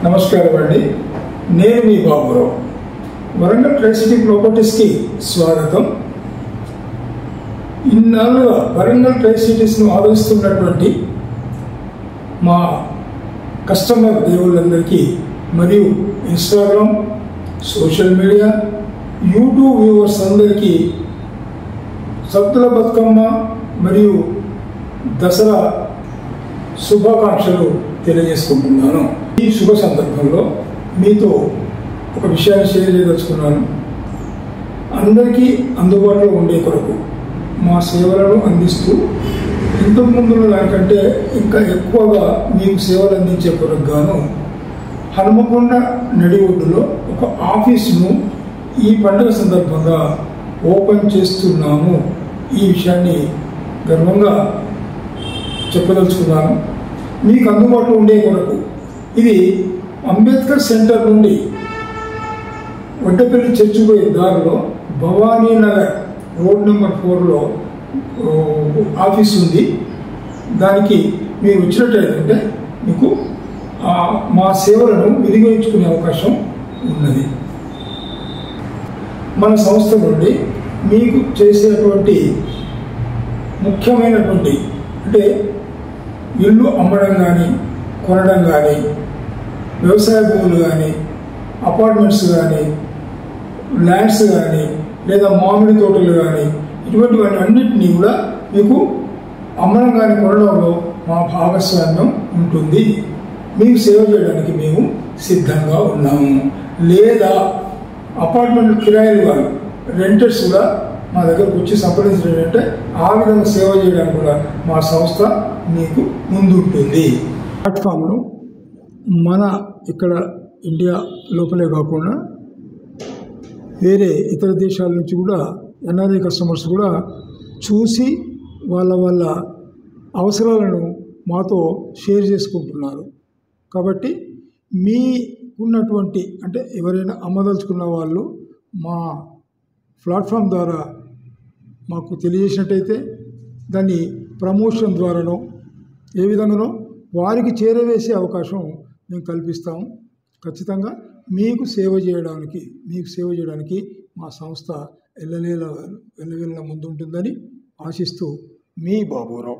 నమస్కారం అండి. నేను మీ బాబురావు. వరంగల్ ట్రైసిటీ ప్రాపర్టీస్కి స్వాగతం. ఇన్నాళ్ళుగా వరంగల్ ట్రైసిటీస్ను ఆదరిస్తున్నటువంటి మా కస్టమర్ దేవుళ్ళందరికీ మరియు Instagram, social media, YouTube viewers అందరికీ సద్దుల బతుకమ్మ మరియు దసరా శుభాకాంక్షలు తెలియజేసుకుంటున్నాను. ఈ శుభ సందర్భంలో మీతో ఒక విషయాన్ని షేర్ చేయదలుచుకున్నాను. అందరికీ అందుబాటులో ఉండే కొరకు మా సేవలను అందిస్తూ ఇంతకుముందున్న దానికంటే ఇంకా ఎక్కువగా మీకు సేవలు అందించే కొరకు గాను హనుమకొండ నడి ఒడ్డులో ఒక ఆఫీసును ఈ పండుగ సందర్భంగా ఓపెన్ చేస్తున్నాము. ఈ విషయాన్ని గర్వంగా చెప్పదలుచుకున్నాను. మీకు అందుబాటులో ఉండే కొరకు ఇది అంబేద్కర్ సెంటర్ నుండి వడ్డపల్లి చర్చి పోయే దారిలో భవానీ నగర్ రోడ్ నెంబర్ 4లో ఆఫీస్ ఉంది. దానికి మీరు వచ్చినట్లయితే మీకు మా సేవలను వినియోగించుకునే అవకాశం ఉన్నది. మన సంస్థ నుండి మీకు చేసేటువంటి ముఖ్యమైనటువంటి అంటే ఇల్లు అమ్మడం కానీ, కొనడం కానీ, వ్యవసాయ భూములు కానీ, అపార్ట్మెంట్స్ కానీ, ల్యాండ్స్ కానీ, లేదా మామిడి తోటలు కానీ, ఇటువంటివన్నీ అన్నింటినీ కూడా మీకు అమ్మడం కానీ కొనడంలో మా భాగస్వామ్యం ఉంటుంది. మీకు సేవ చేయడానికి మేము సిద్ధంగా ఉన్నాము. లేదా అపార్ట్మెంట్ కిరాయిలు కానీ రెంటర్స్ కూడా మా దగ్గరకు వచ్చి సంప్రదించినట్టే ఆ విధంగా సేవ చేయడానికి కూడా మా సంస్థ మీకు ముందుంటుంది. ప్లాట్ఫామ్ను మన ఇక్కడ ఇండియా లోపలే కాకుండా వేరే ఇతర దేశాల నుంచి కూడా ఎన్ఆర్ఐ కస్టమర్స్ కూడా చూసి వాళ్ళ అవసరాలను మాతో షేర్ చేసుకుంటున్నారు. కాబట్టి మీకున్నటువంటి అంటే ఎవరైనా అమ్మదలుచుకున్న వాళ్ళు మా ప్లాట్ఫామ్ ద్వారా మాకు తెలియజేసినట్టయితే దాన్ని ప్రమోషన్ ద్వారానో ఏ విధంగానో వారికి చేరవేసే అవకాశం మేము కల్పిస్తాము. ఖచ్చితంగా మీకు సేవ చేయడానికి మా సంస్థ ఎల్లవేళ ముందుంటుందని ఆశిస్తూ మీ బాబురావు.